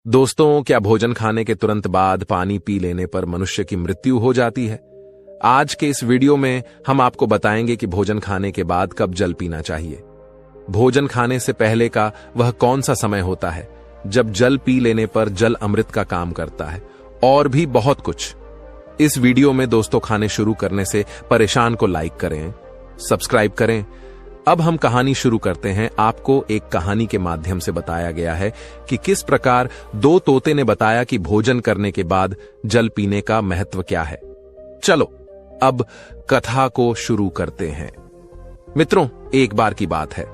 दोस्तों, क्या भोजन खाने के तुरंत बाद पानी पी लेने पर मनुष्य की मृत्यु हो जाती है? आज के इस वीडियो में हम आपको बताएंगे कि भोजन खाने के बाद कब जल पीना चाहिए। भोजन खाने से पहले का वह कौन सा समय होता है जब जल पी लेने पर जल अमृत का काम करता है, और भी बहुत कुछ। इस वीडियो में दोस्तों, खाने शुरू करने से परेशान को लाइक करें, सब्सक्राइब करें। अब हम कहानी शुरू करते हैं। आपको एक कहानी के माध्यम से बताया गया है कि किस प्रकार दो तोते ने बताया कि भोजन करने के बाद जल पीने का महत्व क्या है। चलो अब कथा को शुरू करते हैं। मित्रों, एक बार की बात है,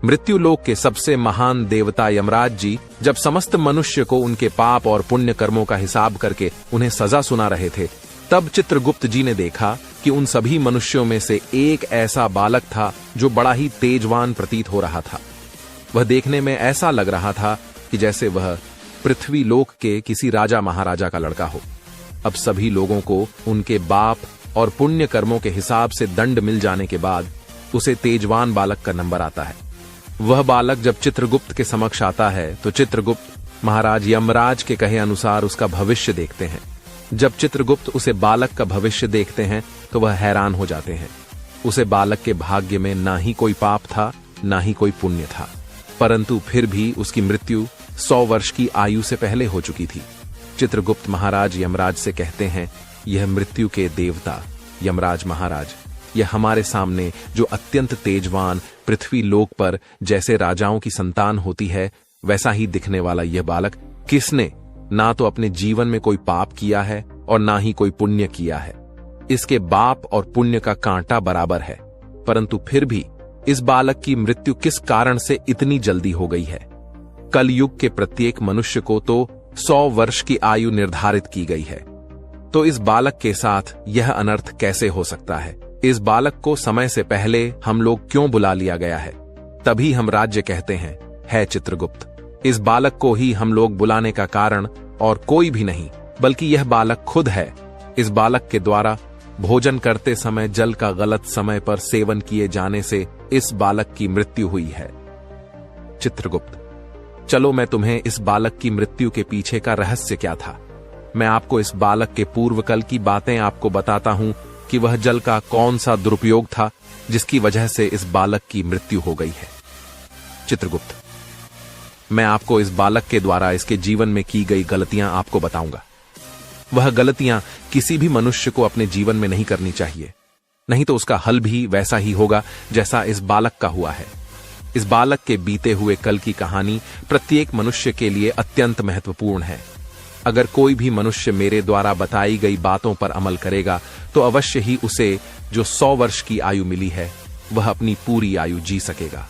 मृत्यु लोक के सबसे महान देवता यमराज जी जब समस्त मनुष्य को उनके पाप और पुण्य कर्मों का हिसाब करके उन्हें सजा सुना रहे थे, तब चित्रगुप्त जी ने देखा कि उन सभी मनुष्यों में से एक ऐसा बालक था जो बड़ा ही तेजवान प्रतीत हो रहा था। वह देखने में ऐसा लग रहा था कि जैसे वह पृथ्वी लोक के किसी राजा महाराजा का लड़का हो। अब सभी लोगों को उनके बाप और पुण्य कर्मों के हिसाब से दंड मिल जाने के बाद उसे तेजवान बालक का नंबर आता है। वह बालक जब चित्रगुप्त के समक्ष आता है तो चित्रगुप्त महाराज यमराज के कहे अनुसार उसका भविष्य देखते हैं। जब चित्रगुप्त उसे बालक का भविष्य देखते हैं तो वह हैरान हो जाते हैं। उसे बालक के भाग्य में ना ही कोई पाप था, ना ही कोई पुण्य था, परंतु फिर भी उसकी मृत्यु 100 वर्ष की आयु से पहले हो चुकी थी। चित्रगुप्त महाराज यमराज से कहते हैं, यह मृत्यु के देवता यमराज महाराज, यह हमारे सामने जो अत्यंत तेजवान पृथ्वी लोक पर जैसे राजाओं की संतान होती है वैसा ही दिखने वाला यह बालक, किसने ना तो अपने जीवन में कोई पाप किया है और ना ही कोई पुण्य किया है। इसके बाप और पुण्य का कांटा बराबर है, परंतु फिर भी इस बालक की मृत्यु किस कारण से इतनी जल्दी हो गई है? कलयुग के प्रत्येक मनुष्य को तो 100 वर्ष की आयु निर्धारित की गई है, तो इस बालक के साथ यह अनर्थ कैसे हो सकता है? इस बालक को समय से पहले हम लोग क्यों बुला लिया गया है? तभी हम राज्य कहते हैं, है चित्रगुप्त। इस बालक को ही हम लोग बुलाने का कारण और कोई भी नहीं, बल्कि यह बालक खुद है। इस बालक के द्वारा भोजन करते समय जल का गलत समय पर सेवन किए जाने से इस बालक की मृत्यु हुई है। चित्रगुप्त, चलो मैं तुम्हें इस बालक की मृत्यु के पीछे का रहस्य क्या था, मैं आपको इस बालक के पूर्वकल की बातें आपको बताता हूं कि वह जल का कौन सा दुरुपयोग था जिसकी वजह से इस बालक की मृत्यु हो गई है। चित्रगुप्त, मैं आपको इस बालक के द्वारा इसके जीवन में की गई गलतियां आपको बताऊंगा। वह गलतियां किसी भी मनुष्य को अपने जीवन में नहीं करनी चाहिए, नहीं तो उसका हल भी वैसा ही होगा जैसा इस बालक का हुआ है। इस बालक के बीते हुए कल की कहानी प्रत्येक मनुष्य के लिए अत्यंत महत्वपूर्ण है। अगर कोई भी मनुष्य मेरे द्वारा बताई गई बातों पर अमल करेगा तो अवश्य ही उसे जो 100 वर्ष की आयु मिली है वह अपनी पूरी आयु जी सकेगा।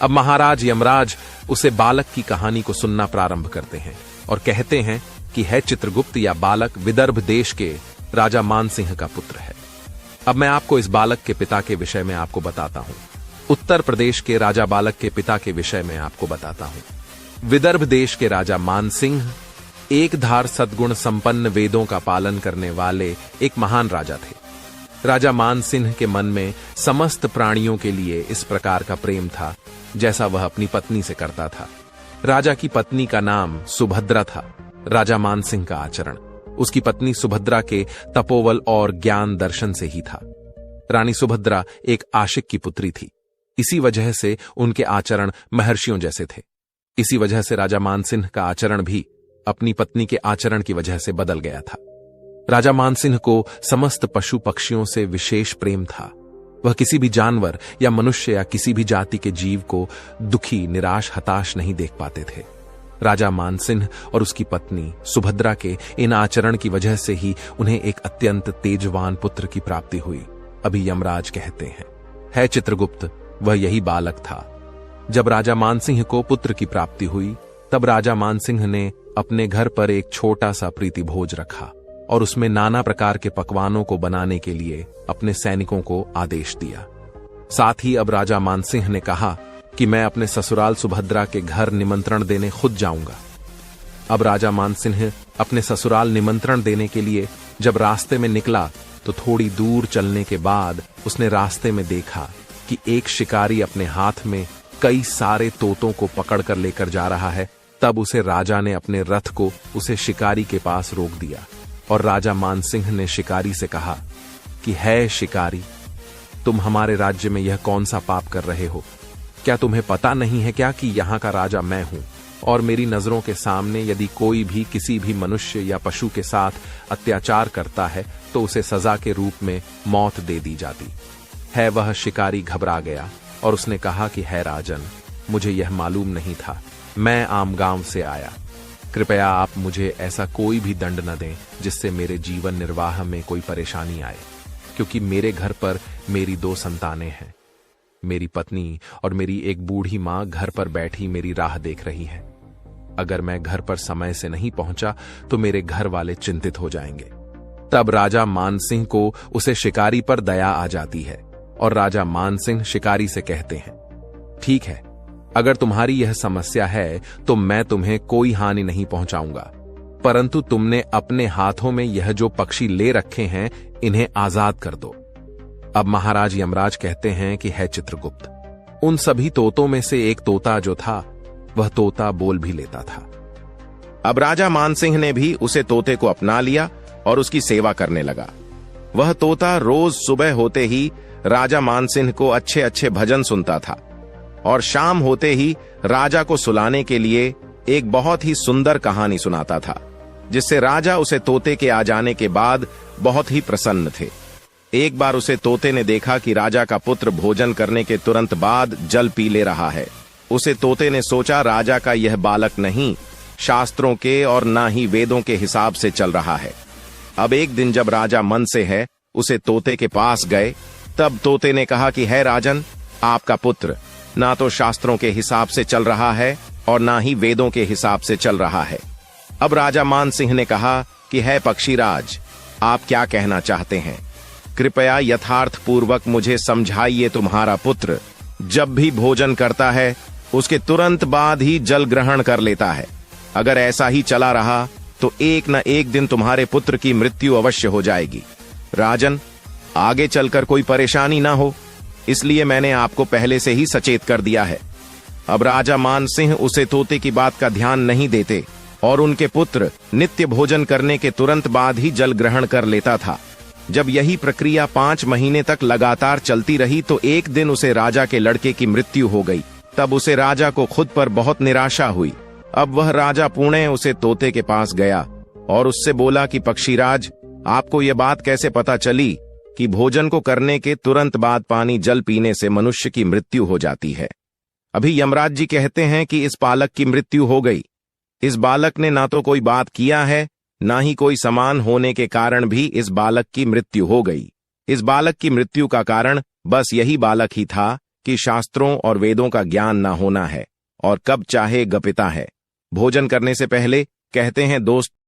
अब महाराज यमराज उसे बालक की कहानी को सुनना प्रारंभ करते हैं और कहते हैं कि है चित्रगुप्त, या बालक विदर्भ देश के राजा मानसिंह का पुत्र है। अब मैं आपको इस बालक के पिता के विषय में आपको बताता हूं। उत्तर प्रदेश के राजा बालक के पिता के विषय में आपको बताता हूं। विदर्भ देश के राजा मानसिंह एक धार सद्गुण संपन्न वेदों का पालन करने वाले एक महान राजा थे। राजा मानसिंह के मन में समस्त प्राणियों के लिए इस प्रकार का प्रेम था जैसा वह अपनी पत्नी से करता था। राजा की पत्नी का नाम सुभद्रा था। राजा मानसिंह का आचरण उसकी पत्नी सुभद्रा के तपोबल और ज्ञान दर्शन से ही था। रानी सुभद्रा एक आशिक की पुत्री थी, इसी वजह से उनके आचरण महर्षियों जैसे थे। इसी वजह से राजा मानसिंह का आचरण भी अपनी पत्नी के आचरण की वजह से बदल गया था। राजा मानसिंह को समस्त पशु पक्षियों से विशेष प्रेम था। वह किसी भी जानवर या मनुष्य या किसी भी जाति के जीव को दुखी, निराश, हताश नहीं देख पाते थे। राजा मानसिंह और उसकी पत्नी सुभद्रा के इन आचरण की वजह से ही उन्हें एक अत्यंत तेजवान पुत्र की प्राप्ति हुई। अभी यमराज कहते हैं, है चित्रगुप्त, वह यही बालक था। जब राजा मानसिंह को पुत्र की प्राप्ति हुई तब राजा मानसिंह ने अपने घर पर एक छोटा सा प्रीति भोज रखा और उसमें नाना प्रकार के पकवानों को बनाने के लिए अपने सैनिकों को आदेश दिया। साथ ही अब राजा मानसिंह ने कहा कि मैं अपने ससुराल सुभद्रा के घर निमंत्रण देने खुद जाऊंगा। अब राजा मानसिंह अपने ससुराल निमंत्रण देने के लिए जब रास्ते में निकला तो थोड़ी दूर चलने के बाद उसने रास्ते में देखा कि एक शिकारी अपने हाथ में कई सारे तोतों को पकड़कर लेकर जा रहा है तब उसे राजा ने अपने रथ को उसे शिकारी के पास रोक दिया और राजा मानसिंह ने शिकारी से कहा कि है शिकारी, तुम हमारे राज्य में यह कौन सा पाप कर रहे हो? क्या तुम्हें पता नहीं है क्या कि यहाँ का राजा मैं हूं और मेरी नजरों के सामने यदि कोई भी किसी भी मनुष्य या पशु के साथ अत्याचार करता है तो उसे सजा के रूप में मौत दे दी जाती है। वह शिकारी घबरा गया और उसने कहा कि है राजन, मुझे यह मालूम नहीं था, मैं आम गांव से आया, कृपया आप मुझे ऐसा कोई भी दंड न दें जिससे मेरे जीवन निर्वाह में कोई परेशानी आए, क्योंकि मेरे घर पर मेरी 2 संतानें हैं। मेरी पत्नी और मेरी एक बूढ़ी मां घर पर बैठी मेरी राह देख रही हैं। अगर मैं घर पर समय से नहीं पहुंचा तो मेरे घर वाले चिंतित हो जाएंगे। तब राजा मानसिंह को उसे शिकारी पर दया आ जाती है और राजा मानसिंह शिकारी से कहते हैं, ठीक है, अगर तुम्हारी यह समस्या है तो मैं तुम्हें कोई हानि नहीं पहुंचाऊंगा, परंतु तुमने अपने हाथों में यह जो पक्षी ले रखे हैं इन्हें आजाद कर दो। अब महाराज यमराज कहते हैं कि है चित्रगुप्त, उन सभी तोतों में से एक तोता जो था वह तोता बोल भी लेता था। अब राजा मानसिंह ने भी उसे तोते को अपना लिया और उसकी सेवा करने लगा। वह तोता रोज सुबह होते ही राजा मानसिंह को अच्छे अच्छे भजन सुनता था और शाम होते ही राजा को सुलाने के लिए एक बहुत ही सुंदर कहानी सुनाता था, जिससे राजा उसे तोते के आ जाने के बाद बहुत ही प्रसन्न थे। एक बार उसे तोते ने देखा कि राजा का पुत्र भोजन करने के तुरंत बाद जल पी ले रहा है। उसे तोते ने सोचा राजा का यह बालक नहीं शास्त्रों के और ना ही वेदों के हिसाब से चल रहा है। अब एक दिन जब राजा मन से है उसे तोते के पास गए, तब तोते ने कहा कि है राजन, आपका पुत्र ना तो शास्त्रों के हिसाब से चल रहा है और ना ही वेदों के हिसाब से चल रहा है। अब राजा मानसिंह ने कहा कि है पक्षीराज, आप क्या कहना चाहते हैं? कृपया यथार्थ पूर्वक मुझे समझाइए। तुम्हारा पुत्र जब भी भोजन करता है उसके तुरंत बाद ही जल ग्रहण कर लेता है। अगर ऐसा ही चला रहा तो एक न एक दिन तुम्हारे पुत्र की मृत्यु अवश्य हो जाएगी। राजन, आगे चलकर कोई परेशानी ना हो, इसलिए मैंने आपको पहले से ही सचेत कर दिया है। अब राजा मानसिंह उसे तोते की बात का ध्यान नहीं देते और उनके पुत्र नित्य भोजन करने के तुरंत बाद ही जल ग्रहण कर लेता था। जब यही प्रक्रिया 5 महीने तक लगातार चलती रही तो एक दिन उसे राजा के लड़के की मृत्यु हो गई। तब उसे राजा को खुद पर बहुत निराशा हुई। अब वह राजा पुणे उसे तोते के पास गया और उससे बोला कि पक्षीराज, आपको यह बात कैसे पता चली कि भोजन को करने के तुरंत बाद पानी जल पीने से मनुष्य की मृत्यु हो जाती है? अभी यमराज जी कहते हैं कि इस बालक की मृत्यु हो गई। इस बालक ने ना तो कोई बात किया है, ना ही कोई समान होने के कारण भी इस बालक की मृत्यु हो गई। इस बालक की मृत्यु का कारण बस यही बालक ही था कि शास्त्रों और वेदों का ज्ञान ना होना है और कब चाहे गपिता है। भोजन करने से पहले कहते हैं दोस्त